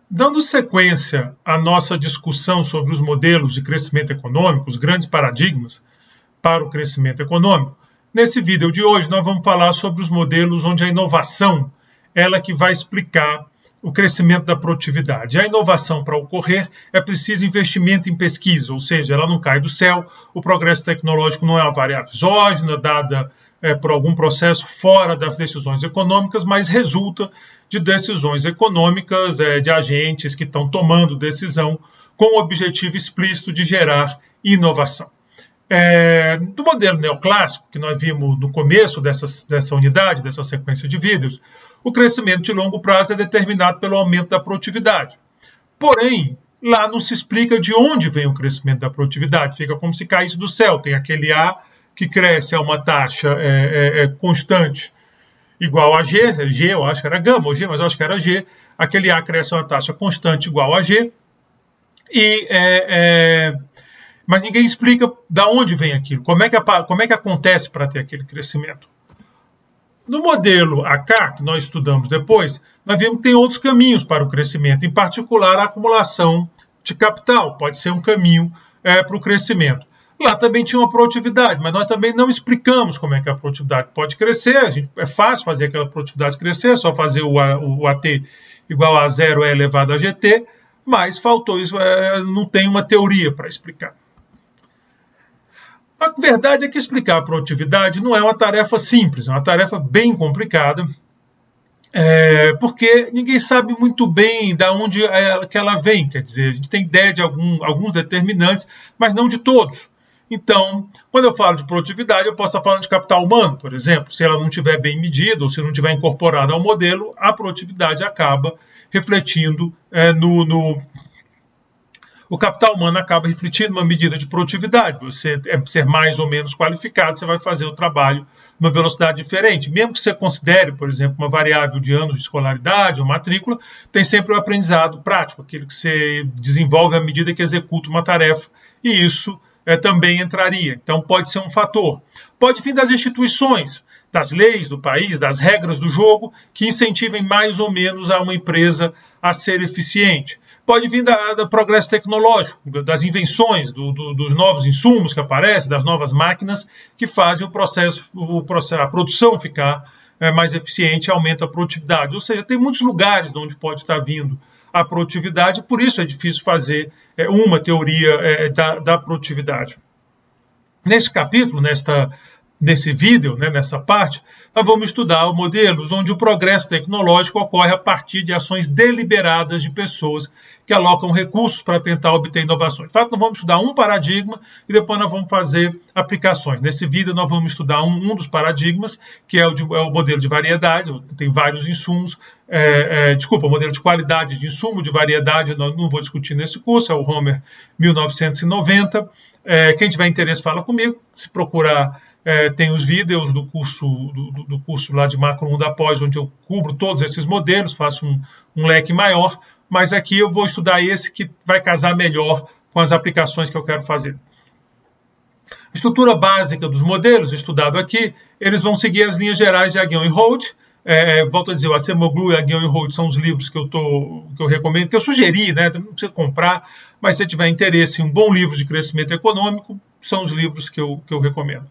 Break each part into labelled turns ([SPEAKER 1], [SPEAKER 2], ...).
[SPEAKER 1] Dando sequência à nossa discussão sobre os modelos de crescimento econômico, os grandes paradigmas para o crescimento econômico, nesse vídeo de hoje nós vamos falar sobre os modelos onde a inovação ela que vai explicar o crescimento da produtividade. A inovação, para ocorrer, é preciso investimento em pesquisa, ou seja, ela não cai do céu, o progresso tecnológico não é uma variável exógena, dada por algum processo fora das decisões econômicas, mas resulta de decisões econômicas de agentes que estão tomando decisão com o objetivo explícito de gerar inovação. Do modelo neoclássico, que nós vimos no começo dessa unidade, dessa sequência de vídeos, o crescimento de longo prazo é determinado pelo aumento da produtividade. Porém, lá não se explica de onde vem o crescimento da produtividade, fica como se caísse do céu, tem aquele A que cresce a uma taxa constante igual a G, eu acho que era gama ou G, mas eu acho que era G, aquele A cresce a uma taxa constante igual a G, mas ninguém explica de onde vem aquilo, como é que acontece para ter aquele crescimento. No modelo AK, que nós estudamos depois, nós vimos que tem outros caminhos para o crescimento, em particular a acumulação de capital, pode ser um caminho para o crescimento. Lá também tinha uma produtividade, mas nós também não explicamos como é que a produtividade pode crescer. É fácil fazer aquela produtividade crescer, é só fazer o AT igual a 0 elevado a GT, mas faltou isso, não tem uma teoria para explicar. A verdade é que explicar a produtividade não é uma tarefa simples, é uma tarefa bem complicada, porque ninguém sabe muito bem de onde que ela vem. Quer dizer, a gente tem ideia de alguns determinantes, mas não de todos. Então, quando eu falo de produtividade, eu posso estar falando de capital humano, por exemplo. Se ela não estiver bem medida ou se não estiver incorporada ao modelo, a produtividade acaba refletindo o capital humano acaba refletindo uma medida de produtividade. Você ser mais ou menos qualificado, você vai fazer o trabalho numa velocidade diferente. Mesmo que você considere, por exemplo, uma variável de anos de escolaridade ou matrícula, tem sempre o aprendizado prático, aquilo que você desenvolve à medida que executa uma tarefa, e isso também entraria. Então, pode ser um fator. Pode vir das instituições, das leis do país, das regras do jogo, que incentivem mais ou menos a uma empresa a ser eficiente. Pode vir do progresso tecnológico, das invenções, dos novos insumos que aparecem, das novas máquinas que fazem a produção ficar mais eficiente e aumenta a produtividade. Ou seja, tem muitos lugares de onde pode estar vindo a produtividade, por isso é difícil fazer uma teoria da produtividade. Neste capítulo, nesse vídeo, nessa parte, nós vamos estudar modelos onde o progresso tecnológico ocorre a partir de ações deliberadas de pessoas que alocam recursos para tentar obter inovações. De fato, nós vamos estudar um paradigma e depois nós vamos fazer aplicações. Nesse vídeo, nós vamos estudar um dos paradigmas, que é o modelo de variedade, tem vários insumos, o modelo de qualidade de insumo, de variedade, eu não vou discutir nesse curso, é o Homer 1990. Quem tiver interesse, fala comigo. Se procurar, tem os vídeos do curso lá de Macro 1 da pós, onde eu cubro todos esses modelos, faço um leque maior, mas aqui eu vou estudar esse que vai casar melhor com as aplicações que eu quero fazer. A estrutura básica dos modelos, estudado aqui, eles vão seguir as linhas gerais de Aghion e Holt. Volto a dizer, o Acemoglu e Aghion e Holt são os livros que eu recomendo, que eu sugeri, não precisa comprar, mas se tiver interesse em um bom livro de crescimento econômico, são os livros que eu recomendo.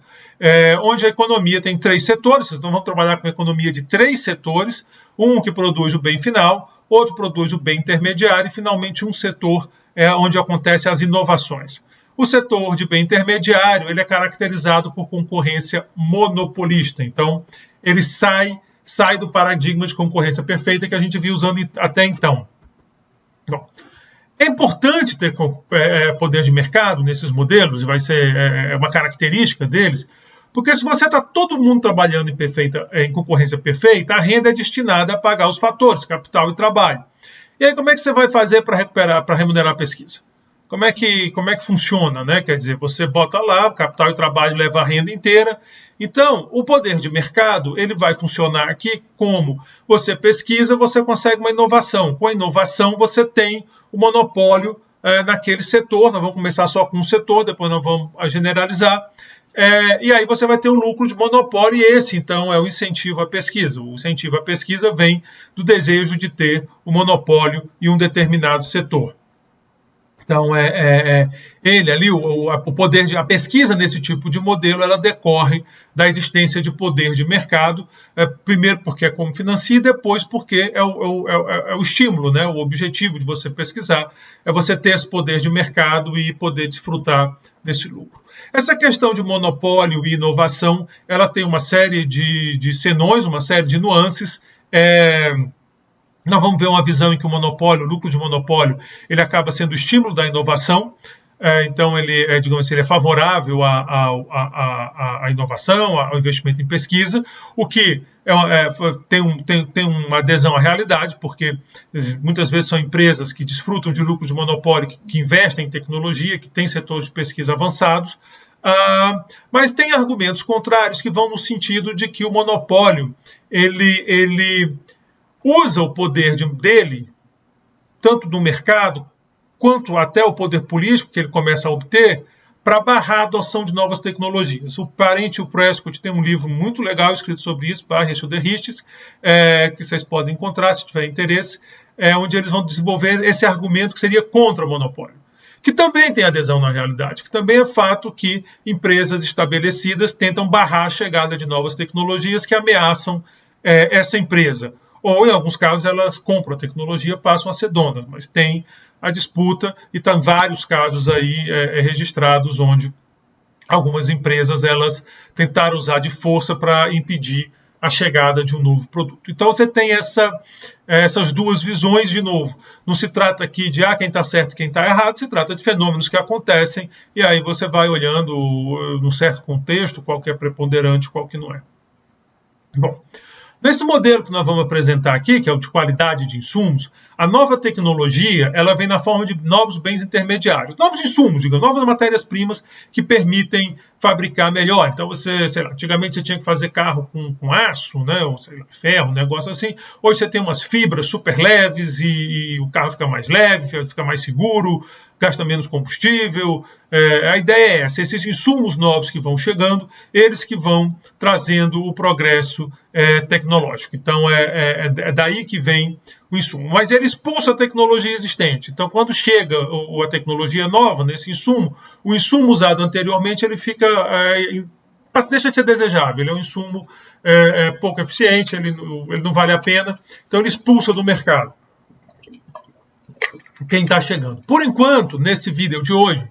[SPEAKER 1] Onde a economia tem 3 setores, então vamos trabalhar com a economia de 3 setores, um que produz o bem final, outro produz o bem intermediário e, finalmente, um setor onde acontecem as inovações. O setor de bem intermediário ele é caracterizado por concorrência monopolista, então ele sai do paradigma de concorrência perfeita que a gente viu usando até então. Bom, é importante ter poder de mercado nesses modelos, e vai ser uma característica deles, porque se você está todo mundo trabalhando em concorrência perfeita, a renda é destinada a pagar os fatores, capital e trabalho. E aí como é que você vai fazer para remunerar a pesquisa? Como é que funciona, Quer dizer, você bota lá, o capital e trabalho leva a renda inteira. Então, o poder de mercado ele vai funcionar aqui como você pesquisa, você consegue uma inovação. Com a inovação, você tem o monopólio naquele setor. Nós vamos começar só com um setor, depois nós vamos generalizar. E aí você vai ter um lucro de monopólio, e esse, então, é o incentivo à pesquisa. O incentivo à pesquisa vem do desejo de ter o monopólio em um determinado setor. Então, ele ali, o poder a pesquisa nesse tipo de modelo, ela decorre da existência de poder de mercado, primeiro porque é como financia, depois porque é o estímulo, né? O objetivo de você pesquisar é você ter esse poder de mercado e poder desfrutar desse lucro. Essa questão de monopólio e inovação, ela tem uma série de senões, uma série de nuances. Nós vamos ver uma visão em que o lucro de monopólio, ele acaba sendo o estímulo da inovação. Então, ele, digamos assim, ele é favorável à inovação, ao investimento em pesquisa, o que tem uma adesão à realidade, porque muitas vezes são empresas que desfrutam de lucro de monopólio, que investem em tecnologia, que têm setores de pesquisa avançados, mas tem argumentos contrários que vão no sentido de que o monopólio, ele usa o poder dele, tanto do mercado, quanto até o poder político que ele começa a obter, para barrar a adoção de novas tecnologias. O Parente e o Prescott tem um livro muito legal escrito sobre isso, Barrias to the Risks, que vocês podem encontrar se tiver interesse, onde eles vão desenvolver esse argumento que seria contra o monopólio, que também tem adesão na realidade, que também é fato que empresas estabelecidas tentam barrar a chegada de novas tecnologias que ameaçam essa empresa. Ou, em alguns casos, elas compram a tecnologia, passam a ser donas, mas tem a disputa e estão vários casos aí registrados onde algumas empresas elas tentaram usar de força para impedir a chegada de um novo produto. Então você tem essas duas visões de novo. Não se trata aqui de quem está certo e quem está errado, se trata de fenômenos que acontecem e aí você vai olhando num certo contexto qual que é preponderante, qual que não é. Bom, nesse modelo que nós vamos apresentar aqui, que é o de qualidade de insumos, a nova tecnologia ela vem na forma de novos bens intermediários, novos insumos, digamos, novas matérias-primas que permitem fabricar melhor. Então, antigamente você tinha que fazer carro com aço, né, ou ferro, um negócio assim. Hoje você tem umas fibras super leves e o carro fica mais leve, fica mais seguro, gasta menos combustível. A ideia é essa, esses insumos novos que vão chegando, eles que vão trazendo o progresso tecnológico. Então, é daí que vem o insumo. Mas ele expulsa a tecnologia existente. Então, quando chega a tecnologia nova nesse insumo, o insumo usado anteriormente, ele fica deixa de ser desejável. Ele é um insumo pouco eficiente, ele não vale a pena. Então, ele expulsa do mercado quem está chegando. Por enquanto, nesse vídeo de hoje,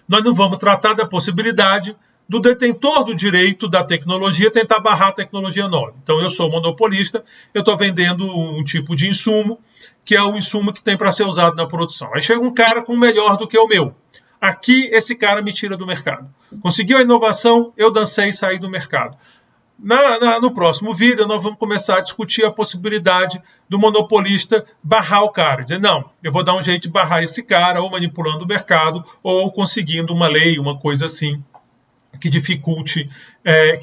[SPEAKER 1] nós não vamos tratar da possibilidade do detentor do direito da tecnologia tentar barrar a tecnologia nova. Então, eu sou monopolista, eu estou vendendo um tipo de insumo, que é o insumo que tem para ser usado na produção. Aí chega um cara com melhor do que o meu. Aqui, esse cara me tira do mercado. Conseguiu a inovação, eu dancei e saí do mercado. No próximo vídeo, nós vamos começar a discutir a possibilidade do monopolista barrar o cara. Dizer, não, eu vou dar um jeito de barrar esse cara, ou manipulando o mercado, ou conseguindo uma lei, uma coisa assim, que dificulte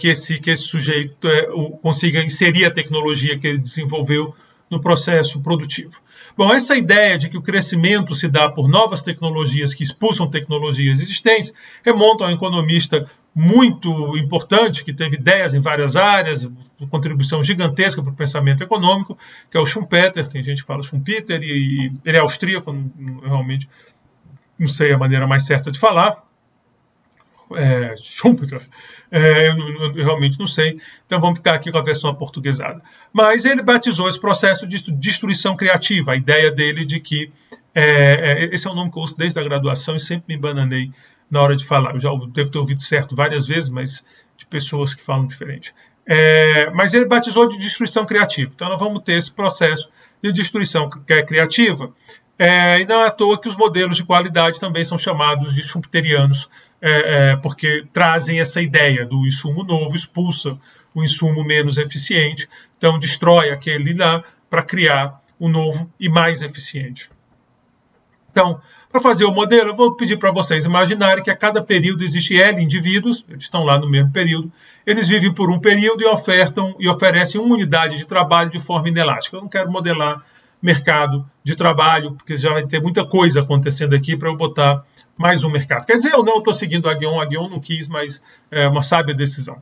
[SPEAKER 1] que esse sujeito consiga inserir a tecnologia que ele desenvolveu no processo produtivo. Bom, essa ideia de que o crescimento se dá por novas tecnologias que expulsam tecnologias existentes remonta a um economista muito importante, que teve ideias em várias áreas, uma contribuição gigantesca para o pensamento econômico, que é o Schumpeter. Tem gente que fala Schumpeter, e ele é austríaco, realmente não sei a maneira mais certa de falar. Schumpeter, eu realmente não sei, então vamos ficar aqui com a versão aportuguesada. Mas ele batizou esse processo de destruição criativa, a ideia dele de que, esse é um nome que eu uso desde a graduação e sempre me bananei na hora de falar. Eu já devo ter ouvido certo várias vezes, mas de pessoas que falam diferente. Mas ele batizou de destruição criativa. Então nós vamos ter esse processo de destruição criativa, e não é à toa que os modelos de qualidade também são chamados de schumpeterianos, porque trazem essa ideia do insumo novo, expulsa o insumo menos eficiente, então destrói aquele lá para criar o novo e mais eficiente. Então, para fazer o modelo, eu vou pedir para vocês imaginarem que a cada período existe L indivíduos, eles estão lá no mesmo período, eles vivem por um período e oferecem uma unidade de trabalho de forma inelástica. Eu não quero modelar mercado de trabalho, porque já vai ter muita coisa acontecendo aqui para eu botar mais um mercado. Quer dizer, eu não estou seguindo a Guion não quis, mas é uma sábia decisão.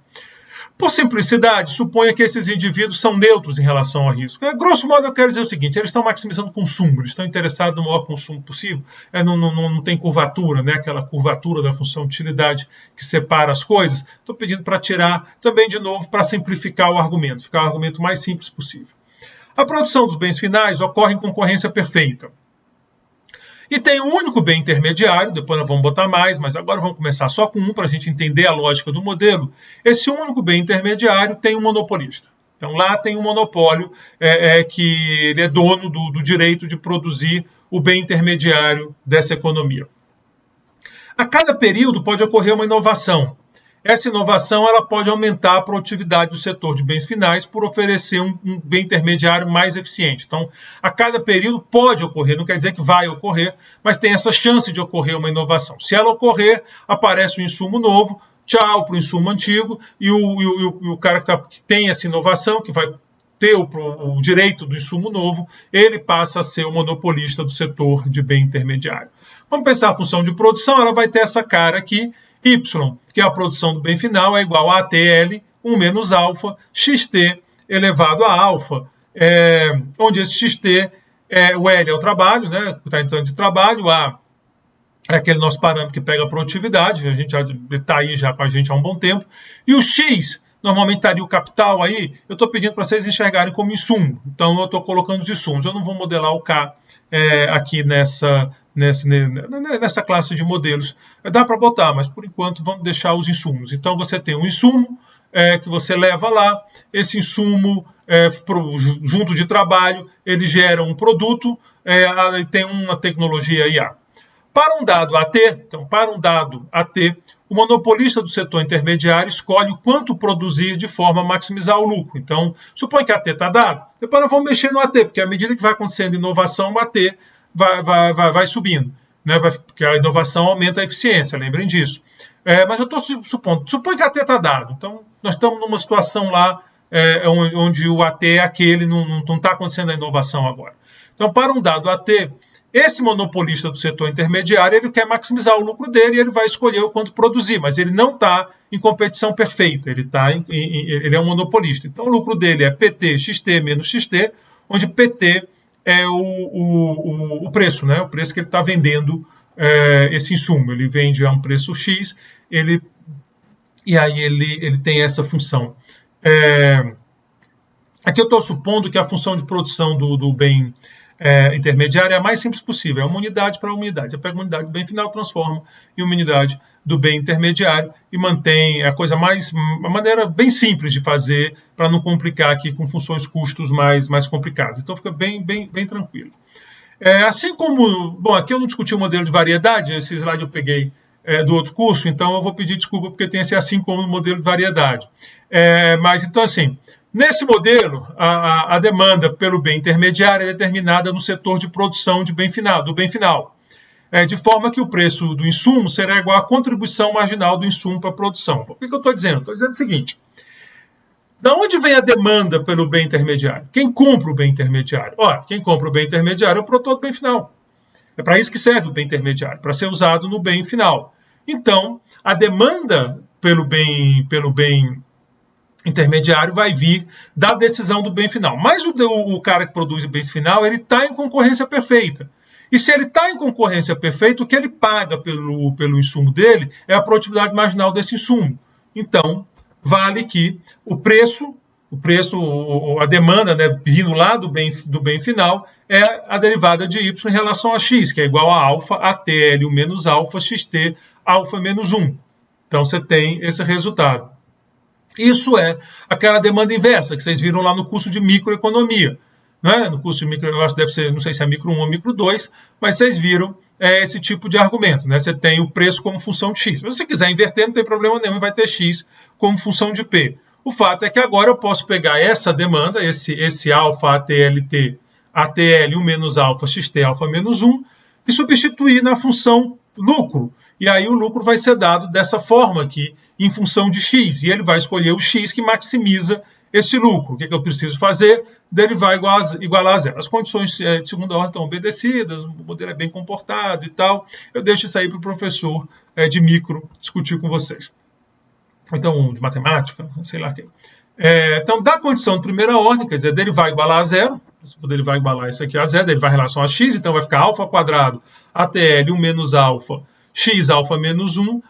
[SPEAKER 1] Por simplicidade, suponha que esses indivíduos são neutros em relação ao risco. Grosso modo, eu quero dizer o seguinte, eles estão maximizando o consumo, eles estão interessados no maior consumo possível, não tem curvatura, né? Aquela curvatura da função de utilidade que separa as coisas. Estou pedindo para tirar também, de novo, para simplificar o argumento, ficar o argumento mais simples possível. A produção dos bens finais ocorre em concorrência perfeita. E tem um único bem intermediário, depois nós vamos botar mais, mas agora vamos começar só com um para a gente entender a lógica do modelo. Esse único bem intermediário tem um monopolista. Então lá tem um monopólio que ele é dono do direito de produzir o bem intermediário dessa economia. A cada período pode ocorrer uma inovação. Essa inovação ela pode aumentar a produtividade do setor de bens finais por oferecer um bem intermediário mais eficiente. Então, a cada período pode ocorrer, não quer dizer que vai ocorrer, mas tem essa chance de ocorrer uma inovação. Se ela ocorrer, aparece um insumo novo, tchau para o insumo antigo, e o cara que tem essa inovação, que vai ter o direito do insumo novo, ele passa a ser o monopolista do setor de bem intermediário. Vamos pensar a função de produção, ela vai ter essa cara aqui, Y, que é a produção do bem final, é igual a ATL, 1 menos alfa, XT elevado a alfa, onde esse XT, o L é o trabalho, né, está entrando de trabalho, A é aquele nosso parâmetro que pega a produtividade, a gente está aí já com a gente há um bom tempo, e o X, normalmente estaria o capital aí, eu estou pedindo para vocês enxergarem como insumo, então eu estou colocando os insumos, eu não vou modelar o K aqui nessa classe de modelos. Dá para botar, mas por enquanto vamos deixar os insumos. Então você tem um insumo que você leva lá, esse insumo junto de trabalho, ele gera um produto, tem uma tecnologia IA. Para um dado AT, o monopolista do setor intermediário escolhe o quanto produzir de forma a maximizar o lucro. Então, supõe que AT está dado, depois nós vamos mexer no AT, porque à medida que vai acontecendo inovação, o AT vai subindo, né? Porque a inovação aumenta a eficiência, lembrem disso. Mas eu estou supondo, supõe que AT está dado. Então, nós estamos numa situação lá onde o AT é aquele, não está acontecendo a inovação agora. Então, para um dado AT, esse monopolista do setor intermediário, ele quer maximizar o lucro dele e ele vai escolher o quanto produzir, mas ele não está em competição perfeita, ele é um monopolista. Então, o lucro dele é PT, XT menos XT, onde PT é o preço, né? O preço que ele está vendendo esse insumo. Ele vende a um preço X, e aí ele tem essa função. Aqui eu estou supondo que a função de produção do bem intermediário é a mais simples possível. É uma unidade para uma unidade. Eu pego uma unidade do bem final, transformo em uma unidade do bem intermediário e mantém uma maneira bem simples de fazer para não complicar aqui com funções custos mais complicadas. Então fica bem tranquilo. Assim como, bom, aqui eu não discuti o modelo de variedade, esse slide eu peguei do outro curso, então eu vou pedir desculpa porque tem esse assim como no modelo de variedade. Mas então assim, nesse modelo, a demanda pelo bem intermediário é determinada no setor de produção do bem final. De forma que o preço do insumo será igual à contribuição marginal do insumo para a produção. Por que eu estou dizendo? Estou dizendo o seguinte, da onde vem a demanda pelo bem intermediário? Quem compra o bem intermediário? Ora, quem compra o bem intermediário é o produtor do bem final. É para isso que serve o bem intermediário, para ser usado no bem final. Então, a demanda pelo bem intermediário vai vir da decisão do bem final. Mas o cara que produz o bem final, ele está em concorrência perfeita. E se ele está em concorrência perfeita, o que ele paga pelo insumo dele é a produtividade marginal desse insumo. Então, vale que a demanda, né, vindo lá do bem final, é a derivada de Y em relação a X, que é igual a alfa, ATL menos alfa, XT, alfa menos 1. Então, você tem esse resultado. Isso é aquela demanda inversa que vocês viram lá no curso de microeconomia. Né? No curso de micro, eu acho que deve ser, não sei se é micro 1 ou micro 2, mas vocês viram esse tipo de argumento. Né? Você tem o preço como função de X. Se você quiser inverter, não tem problema nenhum, vai ter X como função de P. O fato é que agora eu posso pegar essa demanda, esse alfa ATL 1 menos alfa, XT alfa menos 1, e substituir na função lucro. E aí o lucro vai ser dado dessa forma aqui, em função de X. E ele vai escolher o X que maximiza esse lucro. O que eu preciso fazer? Derivar igualar a zero. As condições de segunda ordem estão obedecidas, o modelo é bem comportado e tal. Eu deixo isso aí para o professor de micro discutir com vocês. Então, de matemática, sei lá o que. Então, da condição de primeira ordem, quer dizer, derivar igualar a zero, se eu derivar igualar isso aqui a zero, derivar em relação a x, então vai ficar alfa quadrado ATL 1 menos alfa, x alfa menos 1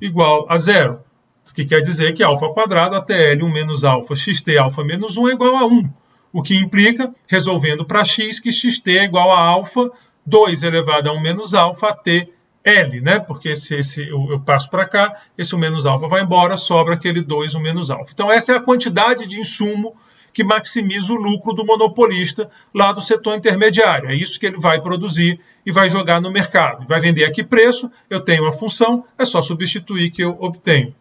[SPEAKER 1] igual a zero. O que quer dizer que alfa quadrado ATL 1 menos alfa, xt alfa menos 1 é igual a 1. O que implica, resolvendo para x, que xt é igual a alfa 2 elevado a 1 menos alfa AT L, né? Porque se eu passo para cá, esse 1 menos alfa vai embora, sobra aquele 2, 1 menos alfa. Então, essa é a quantidade de insumo que maximiza o lucro do monopolista lá do setor intermediário. É isso que ele vai produzir e vai jogar no mercado. Vai vender a que preço? Eu tenho uma função, é só substituir que eu obtenho.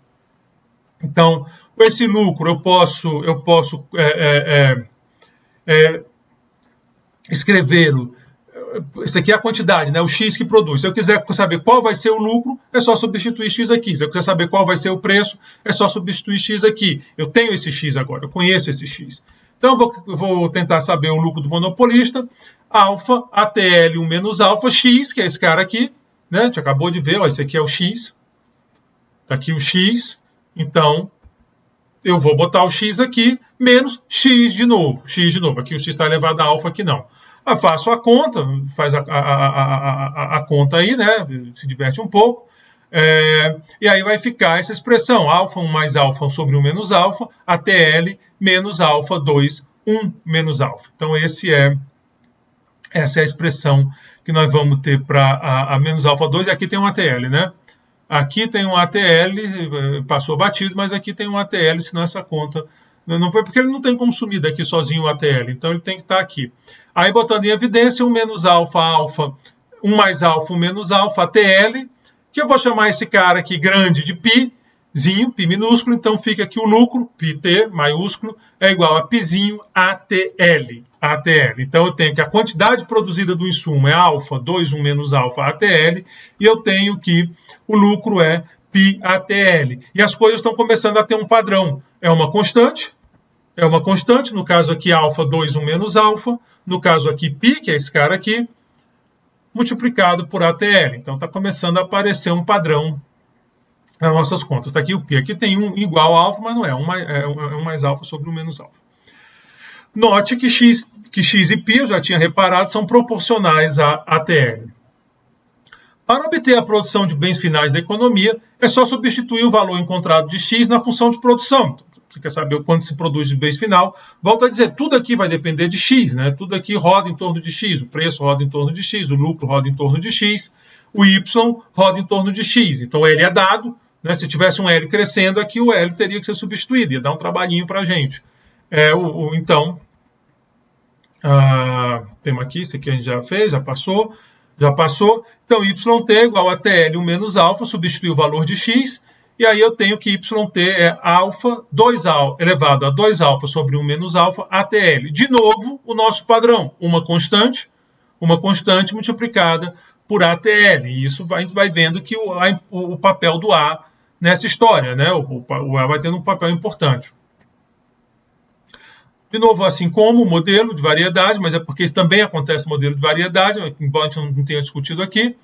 [SPEAKER 1] Então, esse lucro eu posso escrevê-lo. Isso aqui é a quantidade, né? O X que produz. Se eu quiser saber qual vai ser o lucro, é só substituir X aqui. Se eu quiser saber qual vai ser o preço, é só substituir X aqui. Eu tenho esse X agora, eu conheço esse X. Então, eu vou tentar saber o lucro do monopolista. Alfa, ATL 1 menos alfa, X, que é esse cara aqui. Né? A gente acabou de ver, ó, esse aqui é o X. Está aqui o X. Então, eu vou botar o X aqui, menos X de novo. X de novo. Aqui o X está elevado a alfa, aqui não. Faço a conta, faz a conta aí, né? Se diverte um pouco. E aí vai ficar essa expressão, alfa 1 mais alfa sobre 1 menos alfa, ATL menos alfa 2, 1 menos alfa. Então, essa é a expressão que nós vamos ter para a menos alfa 2. E aqui tem um ATL, né? Aqui tem um ATL, passou batido, mas aqui tem um ATL, senão essa conta não foi, porque ele não tem como sumir daqui sozinho o ATL, então ele tem que estar aqui. Aí, botando em evidência, 1 menos alfa, alfa, 1 mais alfa, 1 menos alfa, ATL, que eu vou chamar esse cara aqui grande de Pzinho, Pi minúsculo, então fica aqui o lucro, Pt maiúsculo, é igual a Pzinho ATL. Então, eu tenho que a quantidade produzida do insumo é alfa, 2, 1 menos alfa, ATL, e eu tenho que o lucro é Pi ATL. E as coisas estão começando a ter um padrão. É uma constante, no caso aqui alfa 2, 1 menos alfa, no caso aqui π, que é esse cara aqui, multiplicado por ATL. Então está começando a aparecer um padrão nas nossas contas. Está aqui o π, aqui tem 1 igual a alfa, mas não é, 1 mais alfa sobre 1 menos alfa. Note que x e π, eu já tinha reparado, são proporcionais a ATL. Para obter a produção de bens finais da economia, é só substituir o valor encontrado de x na função de produção. Então, você quer saber o quanto se produz de bens final? Volto a dizer, tudo aqui vai depender de x, né? Tudo aqui roda em torno de x, o preço roda em torno de x, o lucro roda em torno de x, o y roda em torno de x. Então, L é dado, né? Se tivesse um L crescendo aqui, o L teria que ser substituído, ia dar um trabalhinho para a gente. Então, temos aqui, isso aqui a gente já fez, já passou. Então, YT é igual a TL 1 menos alfa, substituir o valor de x, e aí eu tenho que YT é alfa 2 elevado a 2 alfa sobre 1 menos alfa ATL. De novo, o nosso padrão, uma constante multiplicada por ATL. E isso a gente vai vendo que o papel do A nessa história, né? O A vai tendo um papel importante. De novo, assim como o modelo de variedade, mas é porque isso também acontece no modelo de variedade, embora a gente não tenha discutido aqui,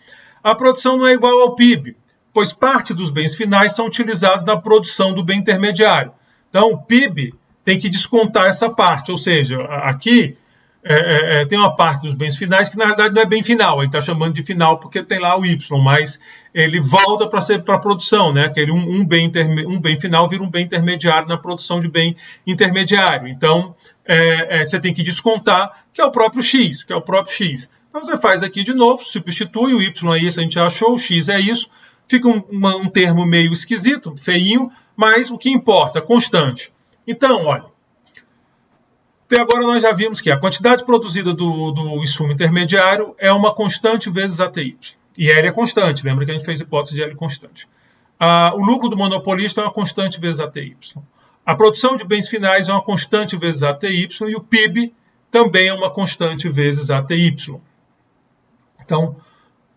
[SPEAKER 1] a produção não é igual ao PIB, pois parte dos bens finais são utilizados na produção do bem intermediário. Então, o PIB tem que descontar essa parte, ou seja, aqui tem uma parte dos bens finais que, na verdade, não é bem final, ele está chamando de final porque tem lá o Y, mas ele volta para a produção, né? Aquele um bem final vira um bem intermediário na produção de bem intermediário. Então, você tem que descontar, que é o próprio X, Então, você faz aqui de novo, substitui, o Y é isso, a gente já achou, o X é isso, fica um termo meio esquisito, feinho, mas o que importa, constante. Então, olha, até agora nós já vimos que a quantidade produzida do insumo intermediário é uma constante vezes ATY. E L é constante, lembra que a gente fez hipótese de L constante. O lucro do monopolista é uma constante vezes ATY. A produção de bens finais é uma constante vezes ATY e o PIB também é uma constante vezes ATY. Então,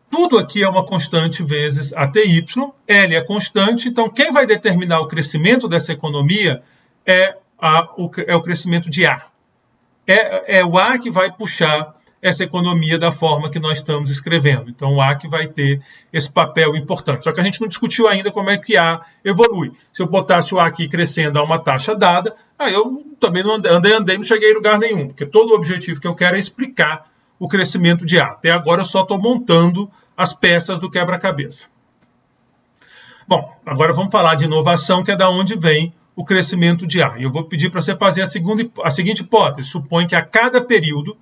[SPEAKER 1] tudo aqui é uma constante vezes ATY, L é constante, então quem vai determinar o crescimento dessa economia é é o crescimento de A. É o A que vai puxar essa economia da forma que nós estamos escrevendo. Então, o A que vai ter esse papel importante. Só que a gente não discutiu ainda como é que A evolui. Se eu botasse o A aqui crescendo a uma taxa dada, aí eu também não andei, não cheguei em lugar nenhum, porque todo o objetivo que eu quero é explicar o crescimento de A. Até agora eu só estou montando as peças do quebra-cabeça. Bom, agora vamos falar de inovação, que é da onde vem o crescimento de A. E eu vou pedir para você fazer a seguinte hipótese. Supõe que a cada período,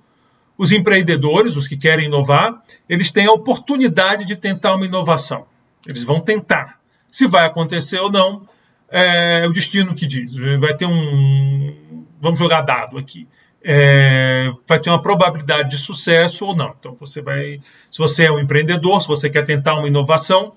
[SPEAKER 1] os empreendedores, os que querem inovar, eles têm a oportunidade de tentar uma inovação. Eles vão tentar. Se vai acontecer ou não, é o destino que diz. Vai ter vamos jogar dado aqui. Vai ter uma probabilidade de sucesso ou não. Então, se você é um empreendedor, se você quer tentar uma inovação,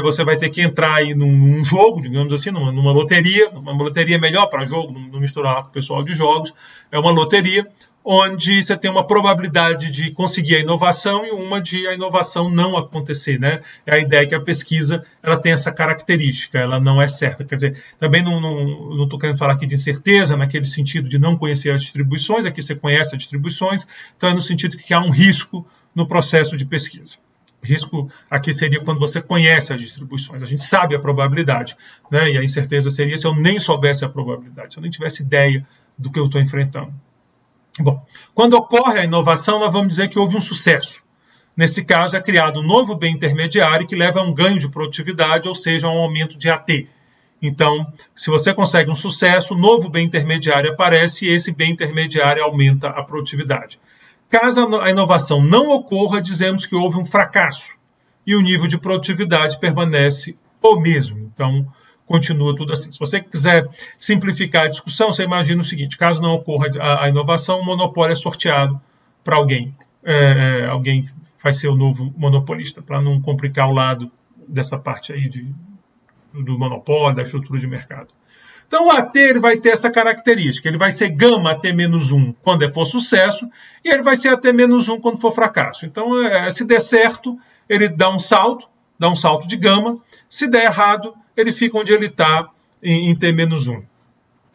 [SPEAKER 1] você vai ter que entrar aí num jogo, digamos assim, numa loteria. Uma loteria melhor para jogo, não misturar com o pessoal de jogos. É uma loteria onde você tem uma probabilidade de conseguir a inovação e uma de a inovação não acontecer, né? É a ideia que a pesquisa ela tem essa característica, ela não é certa. Quer dizer, também não estou querendo falar aqui de incerteza, naquele sentido de não conhecer as distribuições, aqui você conhece as distribuições, então é no sentido que há um risco no processo de pesquisa. O risco aqui seria quando você conhece as distribuições, a gente sabe a probabilidade, né? E a incerteza seria se eu nem soubesse a probabilidade, se eu nem tivesse ideia do que eu estou enfrentando. Bom, quando ocorre a inovação, nós vamos dizer que houve um sucesso. Nesse caso, é criado um novo bem intermediário que leva a um ganho de produtividade, ou seja, a um aumento de AT. Então, se você consegue um sucesso, um novo bem intermediário aparece e esse bem intermediário aumenta a produtividade. Caso a inovação não ocorra, dizemos que houve um fracasso e o nível de produtividade permanece o mesmo. Então, continua tudo assim. Se você quiser simplificar a discussão, você imagina o seguinte: caso não ocorra a inovação, o monopólio é sorteado para alguém. Alguém vai ser o novo monopolista, para não complicar o lado dessa parte aí do monopólio, da estrutura de mercado. Então, o AT ele vai ter essa característica. Ele vai ser gama AT-1 quando for sucesso e ele vai ser AT-1 quando for fracasso. Então, se der certo, ele dá um salto de gama. Se der errado, ele fica onde ele está em T-1.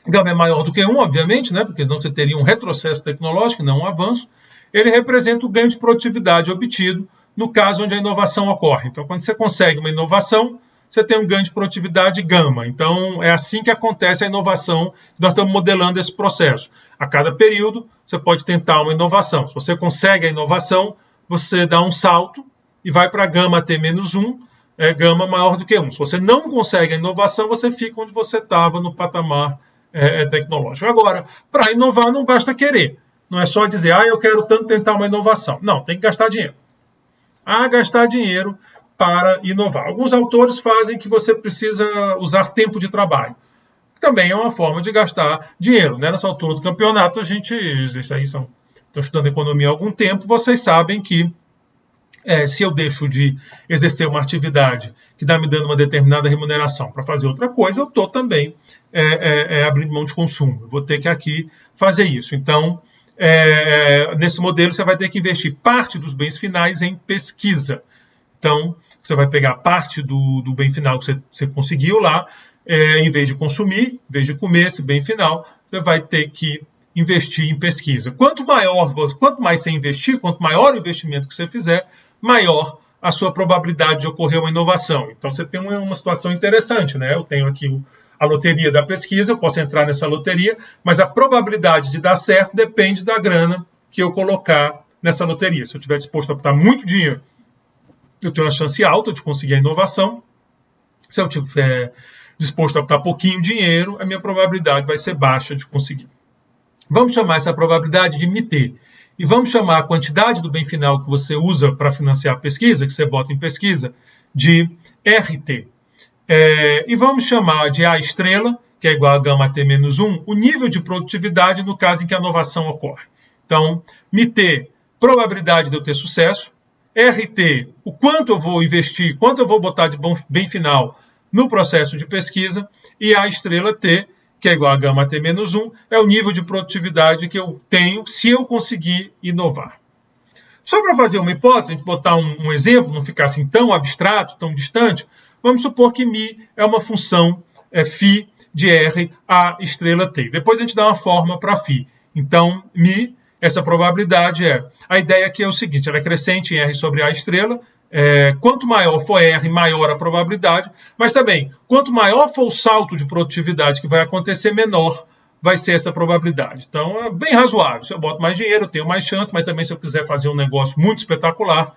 [SPEAKER 1] Gama é maior do que 1, obviamente, né? Porque senão você teria um retrocesso tecnológico, não um avanço. Ele representa o ganho de produtividade obtido no caso onde a inovação ocorre. Então, quando você consegue uma inovação, você tem um ganho de produtividade gama. Então, é assim que acontece a inovação. Nós estamos modelando esse processo. A cada período, você pode tentar uma inovação. Se você consegue a inovação, você dá um salto e vai para a gama T-1, gama maior do que 1. Se você não consegue a inovação, você fica onde você estava no patamar tecnológico. Agora, para inovar, não basta querer. Não é só dizer, eu quero tanto tentar uma inovação. Não, tem que gastar dinheiro. Gastar dinheiro para inovar. Alguns autores fazem que você precisa usar tempo de trabalho. Também é uma forma de gastar dinheiro. Né? Nessa altura do campeonato, vocês aí estão estudando economia há algum tempo, vocês sabem que se eu deixo de exercer uma atividade que está me dando uma determinada remuneração para fazer outra coisa, eu estou também abrindo mão de consumo. Eu vou ter que aqui fazer isso. Então, nesse modelo, você vai ter que investir parte dos bens finais em pesquisa. Então, você vai pegar parte do bem final que você conseguiu lá, em vez de consumir, em vez de comer esse bem final, você vai ter que investir em pesquisa. Quanto mais você investir, quanto maior o investimento que você fizer, maior a sua probabilidade de ocorrer uma inovação. Então, você tem uma situação interessante, né? Eu tenho aqui a loteria da pesquisa, eu posso entrar nessa loteria, mas a probabilidade de dar certo depende da grana que eu colocar nessa loteria. Se eu estiver disposto a botar muito dinheiro, eu tenho uma chance alta de conseguir a inovação. Se eu estiver disposto a botar pouquinho dinheiro, a minha probabilidade vai ser baixa de conseguir. Vamos chamar essa probabilidade de MT. E vamos chamar a quantidade do bem final que você usa para financiar a pesquisa, que você bota em pesquisa, de RT. E vamos chamar de A estrela, que é igual a gama T-1, o nível de produtividade no caso em que a inovação ocorre. Então, MT, probabilidade de eu ter sucesso. RT, o quanto eu vou investir, quanto eu vou botar de bem final no processo de pesquisa. E A estrela T, que é igual a gama T-1, é o nível de produtividade que eu tenho se eu conseguir inovar. Só para fazer uma hipótese, a gente botar um exemplo, não ficar assim tão abstrato, tão distante, vamos supor que μ é uma função φ de R A estrela T. Depois a gente dá uma forma para φ. Então, mi, essa probabilidade a ideia aqui é o seguinte, ela é crescente em R sobre A estrela, quanto maior for R, maior a probabilidade, mas também, quanto maior for o salto de produtividade que vai acontecer, menor vai ser essa probabilidade. Então, é bem razoável. Se eu boto mais dinheiro, eu tenho mais chance, mas também se eu quiser fazer um negócio muito espetacular,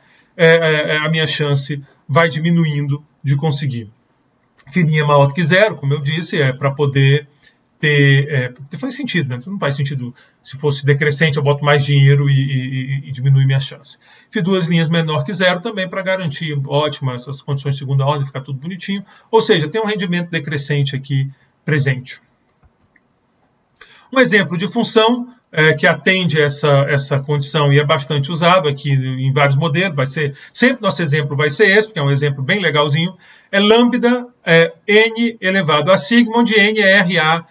[SPEAKER 1] a minha chance vai diminuindo de conseguir. Filinha maior do que zero, como eu disse, para poder ter... faz sentido, né? Não faz sentido. Se fosse decrescente, eu boto mais dinheiro e diminui minha chance. Fiz duas linhas menor que zero também para garantir, ótimo, essas condições de segunda ordem, ficar tudo bonitinho. Ou seja, tem um rendimento decrescente aqui presente. Um exemplo de função que atende essa condição e é bastante usado aqui em vários modelos, vai ser, sempre nosso exemplo vai ser esse, porque é um exemplo bem legalzinho, é lambda n elevado a sigma, onde n é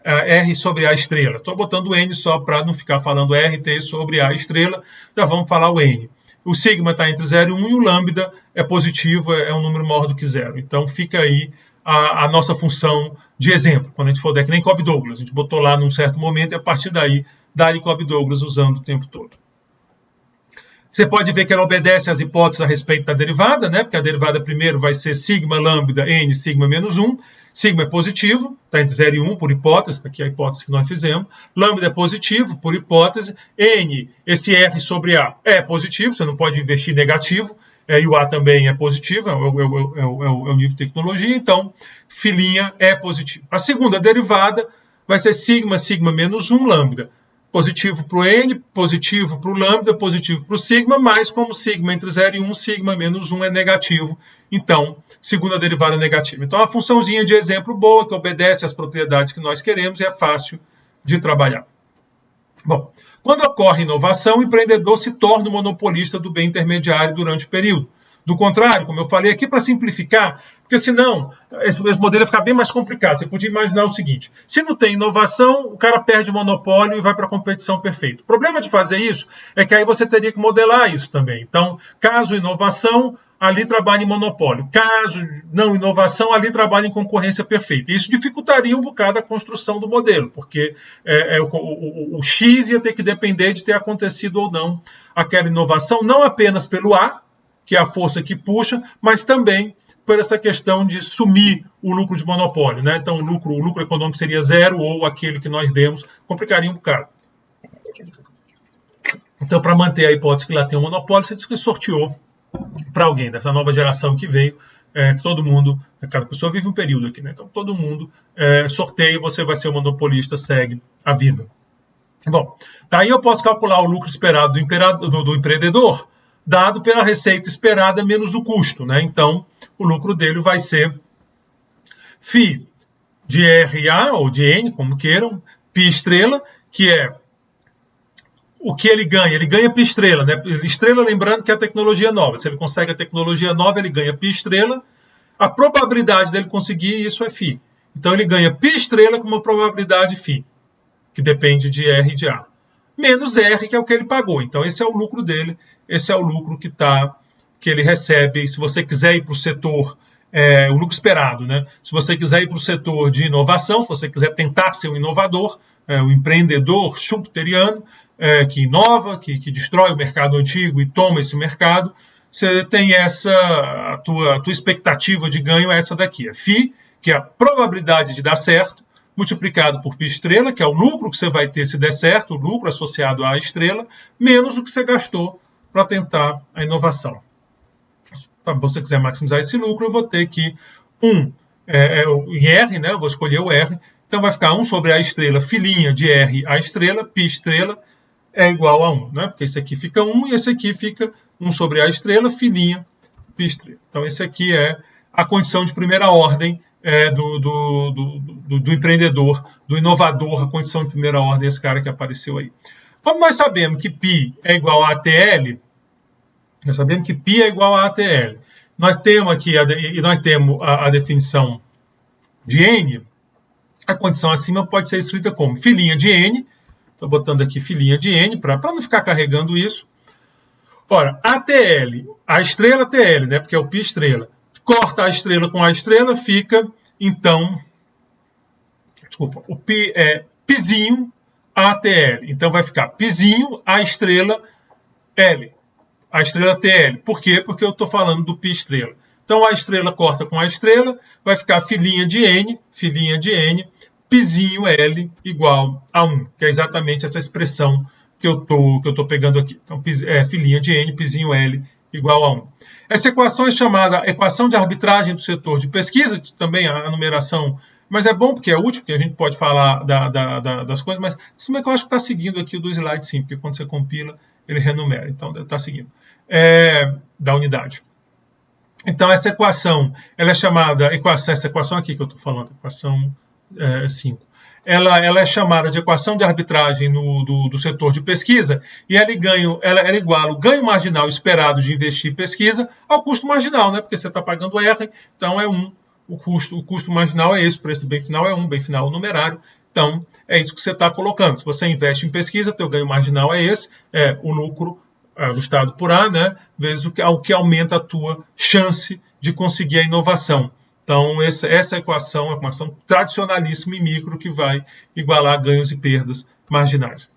[SPEAKER 1] R sobre A estrela. Estou botando n só para não ficar falando RT sobre A estrela, já vamos falar o n. O sigma está entre 0 e 1 e o lambda é positivo, é um número maior do que zero. Então fica aí a nossa função de exemplo. Quando a gente for der que nem Cobb-Douglas, a gente botou lá num certo momento e a partir daí dá-lhe Cobb-Douglas usando o tempo todo. Você pode ver que ela obedece às hipóteses a respeito da derivada, né? Porque a derivada primeiro vai ser sigma lambda n sigma menos 1. Sigma é positivo, está entre 0 e 1 por hipótese, aqui é a hipótese que nós fizemos. Lambda é positivo por hipótese. N, esse R sobre A é positivo, você não pode investir negativo. E o A também é positivo, é o nível de tecnologia, então filinha é positivo. A segunda derivada vai ser sigma, sigma menos 1, lambda. Positivo para o N, positivo para o lambda, positivo para o sigma, mas como sigma entre 0 e 1, sigma menos 1 é negativo, então segunda derivada negativa. Então a funçãozinha de exemplo boa, que obedece às propriedades que nós queremos e é fácil de trabalhar. Bom, quando ocorre inovação, o empreendedor se torna o monopolista do bem intermediário durante o período. Do contrário, como eu falei aqui, para simplificar, porque senão esse modelo ia ficar bem mais complicado. Você podia imaginar o seguinte, se não tem inovação, o cara perde o monopólio e vai para a competição perfeita. O problema de fazer isso é que aí você teria que modelar isso também. Então, caso inovação, ali trabalha em monopólio. Caso não inovação, ali trabalha em concorrência perfeita. Isso dificultaria um bocado a construção do modelo, porque o X ia ter que depender de ter acontecido ou não aquela inovação, não apenas pelo A, que é a força que puxa, mas também por essa questão de sumir o lucro de monopólio, né? Então o lucro econômico seria zero ou aquele que nós demos, complicaria um bocado. Então, para manter a hipótese que lá tem um monopólio, você diz que sorteou para alguém dessa nova geração que veio, que todo mundo, cada pessoa vive um período aqui, né? Então todo mundo sorteia, você vai ser o monopolista, segue a vida. Bom, daí eu posso calcular o lucro esperado do empreendedor, dado pela receita esperada menos o custo, né? Então, o lucro dele vai ser φ de RA, ou de N, como queiram, π estrela, que é o que ele ganha π estrela, né? Estrela, lembrando que é a tecnologia nova. Se ele consegue a tecnologia nova, ele ganha π estrela. A probabilidade dele conseguir isso é φ. Então, ele ganha π estrela com uma probabilidade φ, que depende de R e de A. Menos R, que é o que ele pagou. Então, esse é o lucro dele, esse é o lucro que ele recebe. Se você quiser ir para o setor, o lucro esperado, né? Se você quiser ir para o setor de inovação, se você quiser tentar ser um inovador, o empreendedor schumpeteriano, que inova, que destrói o mercado antigo e toma esse mercado, você tem a tua expectativa de ganho é essa daqui. É φ, que é a probabilidade de dar certo, multiplicado por π estrela, que é o lucro que você vai ter se der certo, o lucro associado à estrela, menos o que você gastou para tentar a inovação. Se você quiser maximizar esse lucro, eu vou ter que em R, né? Eu vou escolher o R, então vai ficar 1 sobre A estrela, filinha de R A estrela, π estrela, é igual a 1, né? Porque esse aqui fica 1 e esse aqui fica 1 sobre A estrela, filinha, π estrela. Então, esse aqui é a condição de primeira ordem do empreendedor, do inovador, a condição de primeira ordem, esse cara que apareceu aí. Como nós sabemos que π é igual a ATL, nós sabemos que π é igual a ATL. Nós temos aqui a definição de N, a condição acima pode ser escrita como filinha de N, estou botando aqui filinha de N, para não ficar carregando isso. Ora, ATL, a estrela TL, né, porque é o π estrela, corta a estrela com a estrela, fica, então, desculpa, o π é πzinho ATL. Então vai ficar πzinho A estrela L. A estrela TL. Por quê? Porque eu estou falando do π estrela. Então, a estrela corta com a estrela, vai ficar filhinha de N, πzinho L igual a 1, que é exatamente essa expressão que eu tô pegando aqui. Então, filhinha de N, πzinho L igual a 1. Essa equação é chamada equação de arbitragem do setor de pesquisa, também a numeração, mas é bom porque é útil, porque a gente pode falar das coisas, mas eu acho que está seguindo aqui o do slide sim, porque quando você compila, ele renumera, então está seguindo, da unidade. Então, essa equação, ela é chamada, essa equação aqui que eu estou falando, equação 5, ela é chamada de equação de arbitragem do setor de pesquisa, e ela iguala o ganho marginal esperado de investir em pesquisa ao custo marginal, né? Porque você está pagando R, então é 1, o custo marginal é esse, o preço do bem final é 1, bem final é o numerário, então é isso que você está colocando. Se você investe em pesquisa, teu ganho marginal é esse, é o lucro ajustado por A, né, vezes o que aumenta a tua chance de conseguir a inovação. Então, essa equação é uma equação tradicionalíssima em micro que vai igualar ganhos e perdas marginais.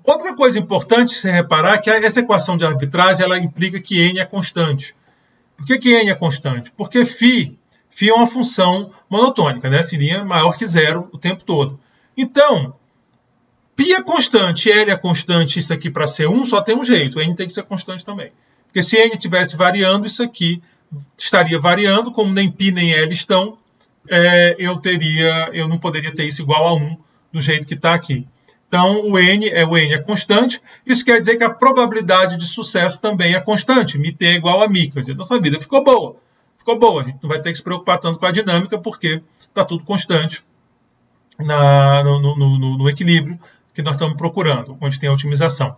[SPEAKER 1] Outra coisa importante você reparar é que essa equação de arbitragem ela implica que N é constante. Por que N é constante? Porque φ é uma função monotônica, né? Φ é maior que zero o tempo todo. Então, π é constante, L é constante, isso aqui para ser 1 só tem um jeito, N tem que ser constante também. Porque se N estivesse variando, isso aqui estaria variando, como nem π nem L estão, eu não poderia ter isso igual a 1 do jeito que está aqui. Então, o N é constante, isso quer dizer que a probabilidade de sucesso também é constante, μt é igual a μ, quer dizer, nossa vida ficou boa, a gente não vai ter que se preocupar tanto com a dinâmica, porque está tudo constante no equilíbrio que nós estamos procurando, onde tem a otimização.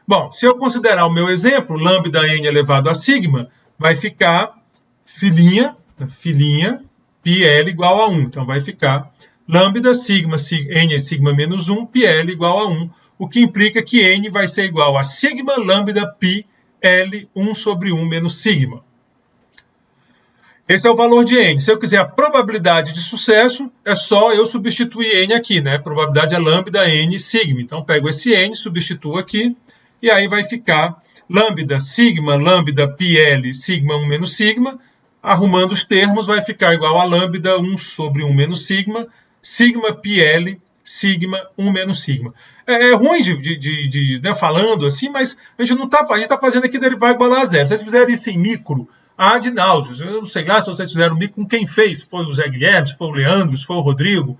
[SPEAKER 1] Bom, se eu considerar o meu exemplo, lambda n elevado a sigma, vai ficar filhinha, πl igual a 1. Então, vai ficar lambda sigma, n é sigma menos 1, πl igual a 1, o que implica que n vai ser igual a sigma lambda π L 1 sobre 1 menos sigma. Esse é o valor de N. Se eu quiser a probabilidade de sucesso, é só eu substituir N aqui, né? A probabilidade é lambda N sigma. Então, pego esse N, substituo aqui, e aí vai ficar lambda sigma, lambda πL, sigma 1 menos sigma. Arrumando os termos, vai ficar igual a lambda 1 sobre 1 menos sigma, sigma πL, sigma 1 menos sigma. É ruim né, falando assim, mas a gente está fazendo aqui derivar igual a zero. Se vocês fizerem isso em micro, ad náuseas. Eu não sei lá se vocês fizeram micro com quem fez, se foi o Zé Guilherme, se foi o Leandro, se foi o Rodrigo,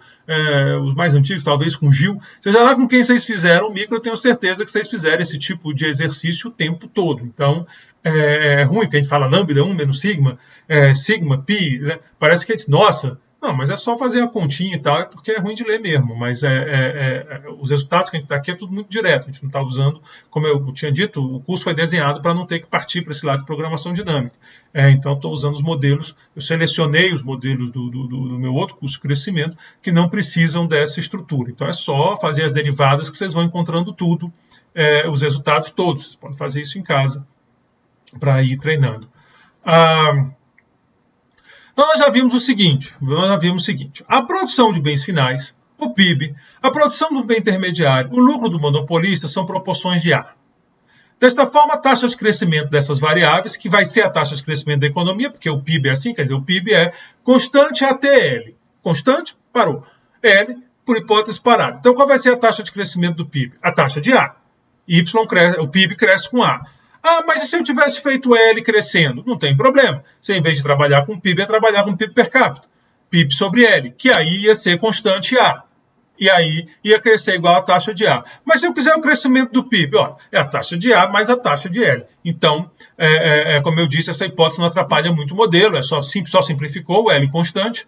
[SPEAKER 1] os mais antigos, talvez com o Gil. Seja lá com quem vocês fizeram micro, eu tenho certeza que vocês fizeram esse tipo de exercício o tempo todo. Então, é ruim, porque a gente fala lambda 1 menos sigma, sigma, pi, né? Parece que a gente, nossa, não, mas é só fazer a continha e tal, é porque é ruim de ler mesmo, mas os resultados que a gente está aqui é tudo muito direto, a gente não está usando, como eu tinha dito, o curso foi desenhado para não ter que partir para esse lado de programação dinâmica. Então, estou usando os modelos, eu selecionei os modelos do meu outro curso de crescimento que não precisam dessa estrutura. Então, é só fazer as derivadas que vocês vão encontrando tudo, os resultados todos. Vocês podem fazer isso em casa para ir treinando. Então, nós já vimos o seguinte, a produção de bens finais, o PIB, a produção do bem intermediário, o lucro do monopolista são proporções de A. Desta forma, a taxa de crescimento dessas variáveis, que vai ser a taxa de crescimento da economia, porque o PIB é assim, quer dizer, o PIB é constante até L. Constante, parou. L, por hipótese, parada. Então, qual vai ser a taxa de crescimento do PIB? A taxa de A. O PIB cresce com A. Mas e se eu tivesse feito L crescendo? Não tem problema. Você, em vez de trabalhar com PIB, é trabalhar com PIB per capita. PIB sobre L, que aí ia ser constante A. E aí ia crescer igual a taxa de A. Mas se eu quiser o crescimento do PIB, é a taxa de A mais a taxa de L. Então, como eu disse, essa hipótese não atrapalha muito o modelo, só simplificou o L constante,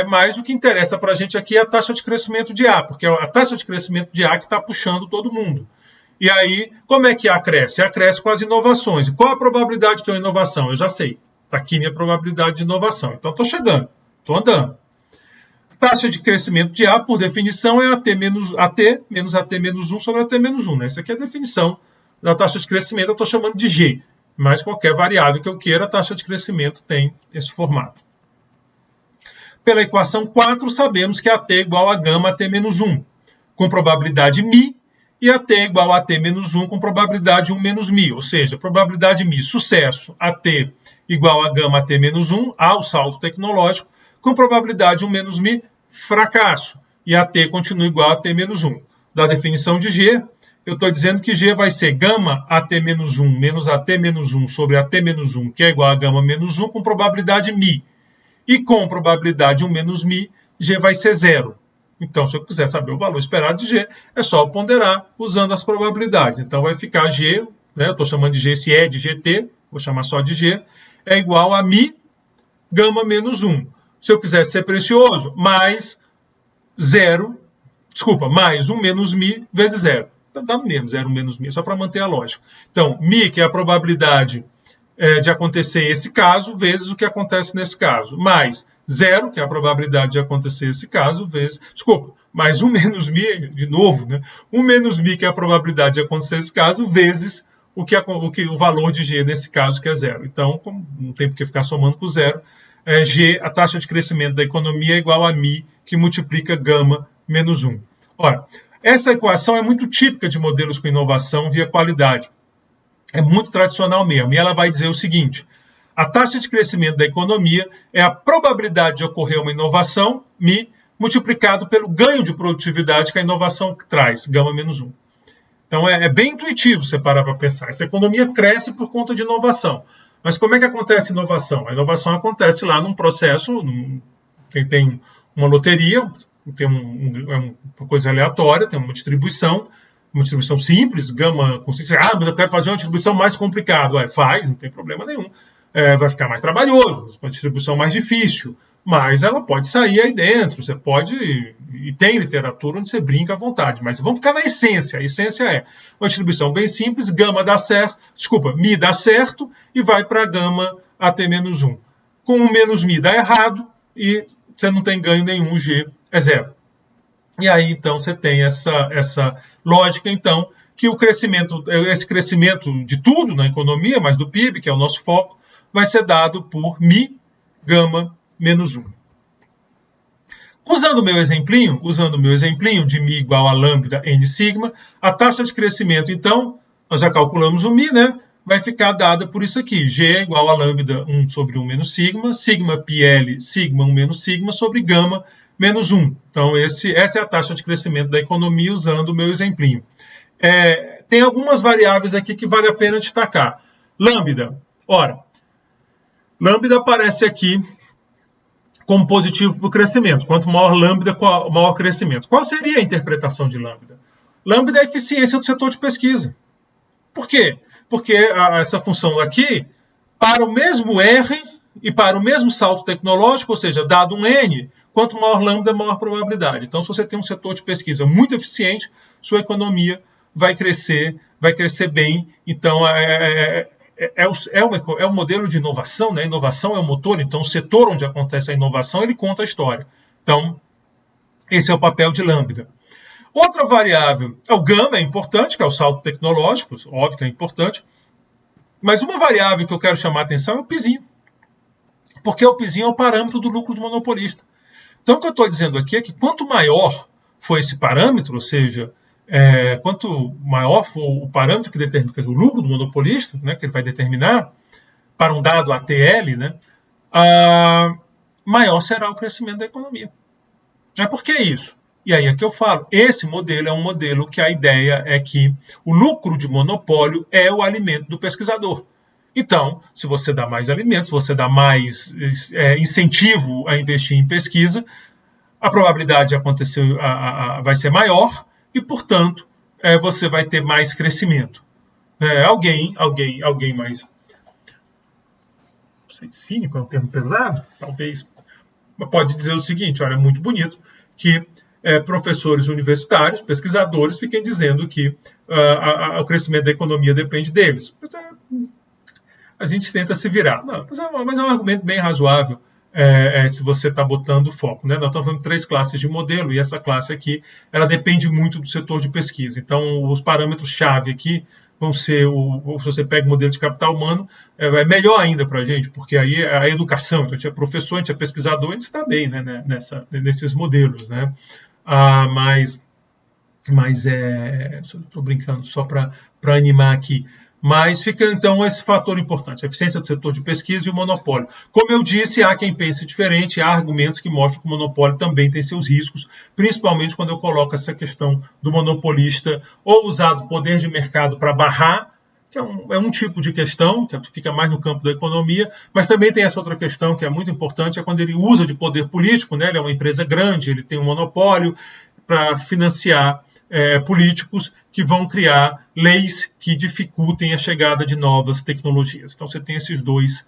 [SPEAKER 1] mas o que interessa para a gente aqui é a taxa de crescimento de A, porque é a taxa de crescimento de A que está puxando todo mundo. E aí, como é que A cresce? A cresce com as inovações. E qual a probabilidade de ter uma inovação? Eu já sei. Está aqui minha probabilidade de inovação. Então, estou chegando, estou andando. Taxa de crescimento de A, por definição, é AT menos AT menos 1 sobre AT menos 1. Né? Essa aqui é a definição da taxa de crescimento, eu estou chamando de G. Mas qualquer variável que eu queira, a taxa de crescimento tem esse formato. Pela equação 4, sabemos que AT é igual a gama AT menos 1, com probabilidade μ, e AT é igual a AT menos 1 com probabilidade 1 menos μ, ou seja, probabilidade μ, sucesso, AT igual a gama AT menos 1, ao salto tecnológico, com probabilidade 1 menos μ, fracasso, e AT continua igual a AT menos 1. Da definição de G, eu estou dizendo que G vai ser gama AT menos 1 menos AT menos 1 sobre AT menos 1, que é igual a gama menos 1, com probabilidade μ. E com probabilidade 1 menos μ, G vai ser 0. Então, se eu quiser saber o valor esperado de G, é só ponderar usando as probabilidades. Então, vai ficar G, né, eu estou chamando de G, se é de GT, vou chamar só de G, é igual a μ gama menos 1. Se eu quiser ser precioso, mais 1 menos μ vezes 0. Dá no mesmo, 0 menos μ, só para manter a lógica. Então, μ, que é a probabilidade de acontecer esse caso, vezes o que acontece nesse caso, mais 0, que é a probabilidade de acontecer esse caso, vezes... mais 1 menos μ, de novo, né? 1 menos μ, que é a probabilidade de acontecer esse caso, vezes o valor de G nesse caso, que é 0. Então, como não tem por que ficar somando com 0, G, a taxa de crescimento da economia, é igual a μ, que multiplica gama menos 1. Ora, essa equação é muito típica de modelos com inovação via qualidade. É muito tradicional mesmo. E ela vai dizer o seguinte: a taxa de crescimento da economia é a probabilidade de ocorrer uma inovação, μ, multiplicado pelo ganho de produtividade que a inovação traz, gama menos 1. Então é bem intuitivo você parar para pensar. Essa economia cresce por conta de inovação. Mas como é que acontece a inovação? A inovação acontece lá num processo, tem uma loteria, tem uma coisa aleatória, tem uma distribuição simples, gama consistente. Mas eu quero fazer uma distribuição mais complicada. Faz, não tem problema nenhum. Vai ficar mais trabalhoso, uma distribuição mais difícil, mas ela pode sair aí dentro, você pode, e tem literatura onde você brinca à vontade, mas vamos ficar na essência. A essência é uma distribuição bem simples, gama dá certo, μ dá certo e vai para a gama AT menos 1. Com o menos μ dá errado e você não tem ganho nenhum, G é 0. E aí, então, você tem essa lógica, então, que esse crescimento de tudo na economia, mas do PIB, que é o nosso foco, vai ser dado por μ gama menos 1. Usando o meu exemplinho de μ igual a lambda n sigma, a taxa de crescimento, então, nós já calculamos o μ, né? Vai ficar dada por isso aqui, G é igual a lambda 1 sobre 1 menos sigma, sigma πl, sigma 1 menos sigma, sobre gama menos 1. Então, essa é a taxa de crescimento da economia usando o meu exemplinho. Tem algumas variáveis aqui que vale a pena destacar. Lambda, ora, lambda aparece aqui como positivo para o crescimento. Quanto maior lambda, maior crescimento. Qual seria a interpretação de lambda? Lambda é a eficiência do setor de pesquisa. Por quê? Porque essa função aqui, para o mesmo R e para o mesmo salto tecnológico, ou seja, dado um N, quanto maior lambda, maior probabilidade. Então, se você tem um setor de pesquisa muito eficiente, sua economia vai crescer bem. Então, é um modelo de inovação, né? Inovação é o motor, então o setor onde acontece a inovação, ele conta a história. Então, esse é o papel de lambda. Outra variável, o gama é importante, que é o salto tecnológico, óbvio que é importante, mas uma variável que eu quero chamar a atenção é o pizinho, porque o pizinho é o parâmetro do lucro do monopolista. Então, o que eu estou dizendo aqui é que quanto maior for esse parâmetro, ou seja, quanto maior for o parâmetro que determina o lucro do monopolista, né, que ele vai determinar para um dado ATL, né, maior será o crescimento da economia. Por que isso? E aí é que eu falo, esse modelo é um modelo que a ideia é que o lucro de monopólio é o alimento do pesquisador. Então, se você dá mais alimentos, se você dá mais incentivo a investir em pesquisa, a probabilidade de acontecer vai ser maior e, portanto, você vai ter mais crescimento. Alguém mais... Não sei, cínico é um termo pesado, talvez, pode dizer o seguinte, olha, é muito bonito que professores universitários, pesquisadores, fiquem dizendo que o crescimento da economia depende deles. Mas, a gente tenta se virar. Não, mas é um argumento bem razoável se você está botando foco. Né? Nós estamos falando de 3 classes de modelo, e essa classe aqui ela depende muito do setor de pesquisa. Então, os parâmetros-chave aqui vão ser, se você pega o modelo de capital humano, é melhor ainda para a gente, porque aí a educação, então a gente é professor, a gente é pesquisador, a gente está bem, né, nesses modelos, né? Mas estou brincando só para animar aqui. Mas fica, então, esse fator importante, a eficiência do setor de pesquisa e o monopólio. Como eu disse, há quem pense diferente, há argumentos que mostram que o monopólio também tem seus riscos, principalmente quando eu coloco essa questão do monopolista ou usar o poder de mercado para barrar, que é um tipo de questão, que fica mais no campo da economia, mas também tem essa outra questão que é muito importante, é quando ele usa de poder político, né? Ele é uma empresa grande, ele tem um monopólio para financiar políticos que vão criar leis que dificultem a chegada de novas tecnologias. Então você tem esses dois,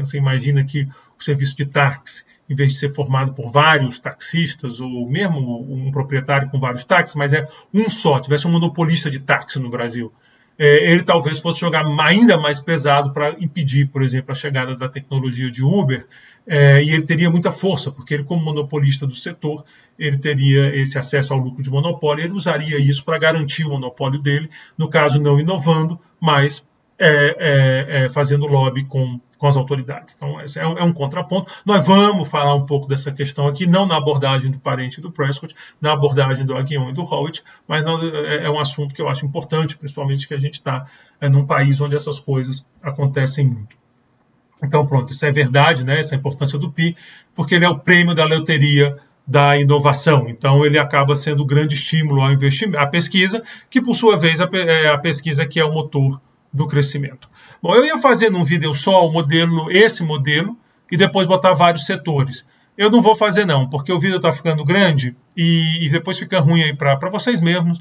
[SPEAKER 1] você imagina que o serviço de táxi, em vez de ser formado por vários taxistas, ou mesmo um proprietário com vários táxis, mas é um só, tivesse um monopolista de táxi no Brasil, ele talvez fosse jogar ainda mais pesado para impedir, por exemplo, a chegada da tecnologia de Uber, e ele teria muita força, porque ele, como monopolista do setor, ele teria esse acesso ao lucro de monopólio, ele usaria isso para garantir o monopólio dele, no caso não inovando, mas fazendo lobby com as autoridades. Então, esse é um contraponto. Nós vamos falar um pouco dessa questão aqui, não na abordagem do parente do Prescott, na abordagem do Aghion e do Howitt, mas é um assunto que eu acho importante, principalmente que a gente está num país onde essas coisas acontecem muito. Então, pronto, isso é verdade, né? Essa importância do PI, porque ele é o prêmio da loteria da inovação. Então, ele acaba sendo o grande estímulo ao investimento, à pesquisa, que, por sua vez, a pesquisa que é o motor do crescimento. Bom, eu ia fazer num vídeo só esse modelo, e depois botar vários setores. Eu não vou fazer não, porque o vídeo está ficando grande e depois fica ruim aí para vocês mesmos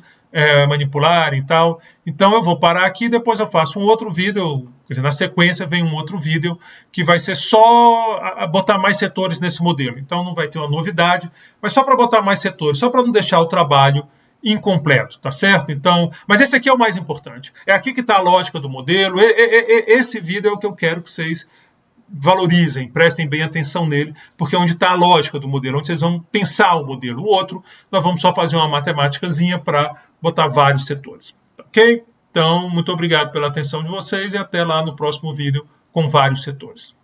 [SPEAKER 1] manipularem e tal. Então eu vou parar aqui e depois eu faço um outro vídeo, quer dizer, na sequência vem um outro vídeo que vai ser só botar mais setores nesse modelo. Então não vai ter uma novidade, mas só para botar mais setores, só para não deixar o trabalho incompleto, tá certo? Então, mas esse aqui é o mais importante. É aqui que está a lógica do modelo. Esse vídeo é o que eu quero que vocês valorizem, prestem bem atenção nele, porque é onde está a lógica do modelo, onde vocês vão pensar o modelo. O outro, nós vamos só fazer uma matemáticazinha para botar vários setores. Ok? Então, muito obrigado pela atenção de vocês e até lá no próximo vídeo com vários setores.